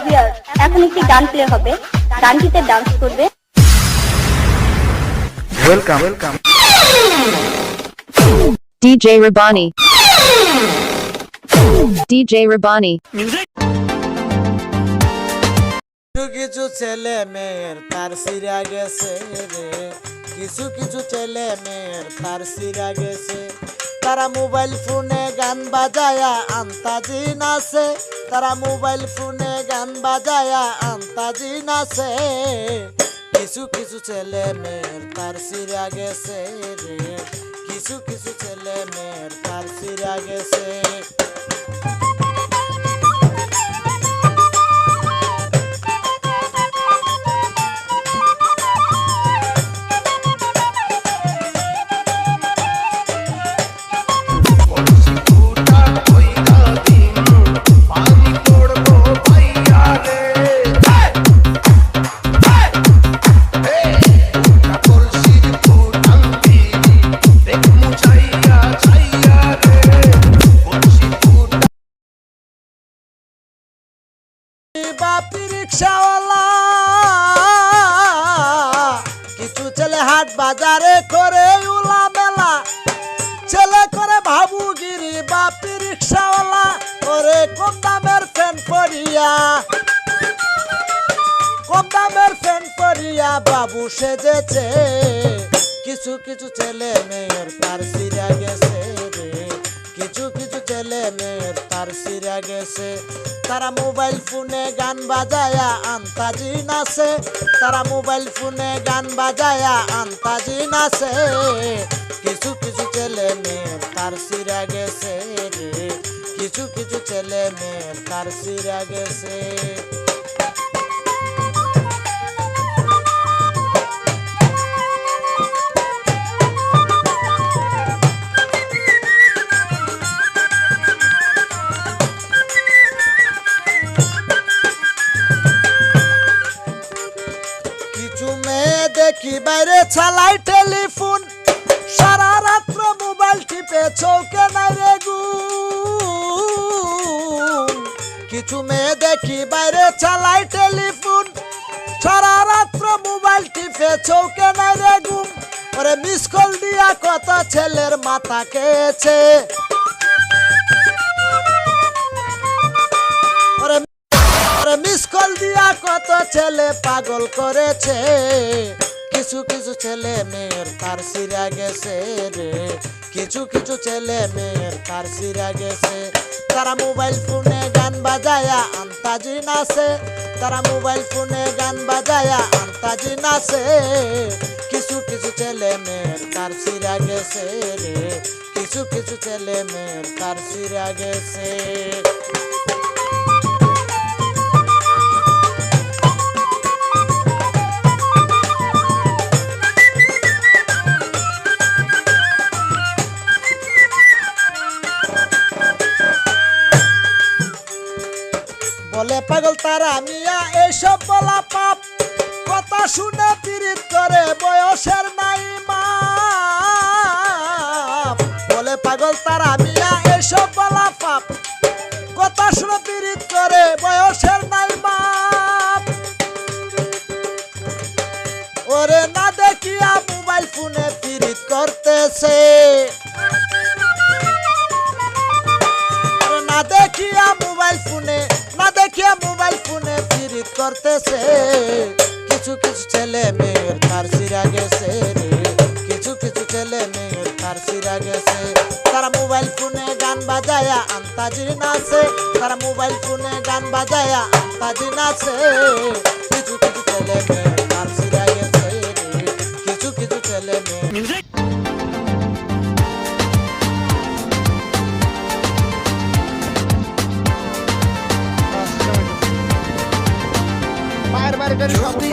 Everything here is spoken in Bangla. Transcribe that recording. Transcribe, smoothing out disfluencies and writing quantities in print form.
ভিউয়ার্স, এখন একটি গান প্লে হবে। গানটিতে ডান্স করবে welcome DJ Rabani. DJ Rabani. কিছু ছেলে মেয়ের তার সিরা গেছে রে, কিছু কিছু ছেলে মেয়ের তার সিরা গেছে। তারা মোবাইল ফোনে গান বাজায়া আন্তাজি নাচে, তারা মোবাইল ফোনে গান বাজায়া আন্তাজি নাচে। কিছু কিছু ছেলে মেয়ের তার সিরা গেছে রে, কিছু কিছু ছেলে মেয়ের তার সিরা গেছে। বাপি রিক্সাওয়ালা কিছু ছেলে হাট বাজারে করে উলা মেলা, ছেলে করে ভাবুগিরি। বাপি রিক্সাওয়ালা ওরে কম দামের ফ্যান পরিয়া, কম দামের ফ্যান পরিয়া বাবু সেজেছে। কিছু কিছু ছেলে মেয়ের তার সিরা গেছে রে, কিছু কিছু ছেলে মেয়ের তার সিরা গেছে। তারা মোবাইল ফোনে গান বাজায়া আন্তাজি নাচে, তারা মোবাইল ফোনে গান বাজায়া আন্তাজি নাচে। কিছু কিছু ছেলে মেয়ের তার সিরা গেছে রে, কিছু কিছু ছেলে মেয়ের তার সিরা গেছে। দেখি বাইরে চালাই টেলিফোন, সারা রাত্র মোবাইল টিপে চৌকে নাই রে গুণ। কিছু মেয়ে দেখি বাইরে চালাই টেলিফোন, সারা রাত্র মোবাইল টিপে চৌকে নাই রে গুণ। ওরে মিস কল দিয়া কত ছেলের মাথা খেয়েছে, ওরে মিস কল দিয়া কত ছেলে পাগল করেছে। কিছু কিছু ছেলে মেয়ের তার সিরা গেছে রে, কিছু কিছু ছেলে মেয়ের তার সিরা গেছে। তারা মোবাইল ফোনে গান বাজায়া আন্তাজি নাচে, তারা মোবাইল ফোনে গান বাজায়া আন্তাজি নাচে। কিছু কিছু ছেলে মেয়ের তার সিরা গেছে রে, কিছু কিছু ছেলে মেয়ের তার সিরা গেছে। বলে পাগল তারা মিয়া এইসব বলা পাপ, কথা শুনে পীড়িত করে বয়সের নাই মাপ। বলে পাগল তারা মিয়া এইসব বলা পাপ, কথা শুনে পীড়িত করে বয়সের নাই মাপ। ওরে না দেখিয়া মোবাইল ফোনে পীড়িত করতেছে, না দেখিয়া মোবাইল ফোনে, না দেখিয়া মোবাইল ফোনে পীড়িত করতেছে। কিছু কিছু ছেলে মেয়ের তার সিরা গেছে রে, কিছু কিছু ছেলে মেয়ের তার সিরা গেছে। তারা মোবাইল ফোনে গান বাজায়া আন্তাজি নাচে, তারা মোবাইল ফোনে গান বাজায়া আন্তাজি নাচে। কিছু কিছু ছেলে মেয়ের তার সিরা গেছে রে, কিছু কিছু ছেলে মেয়ে। যদি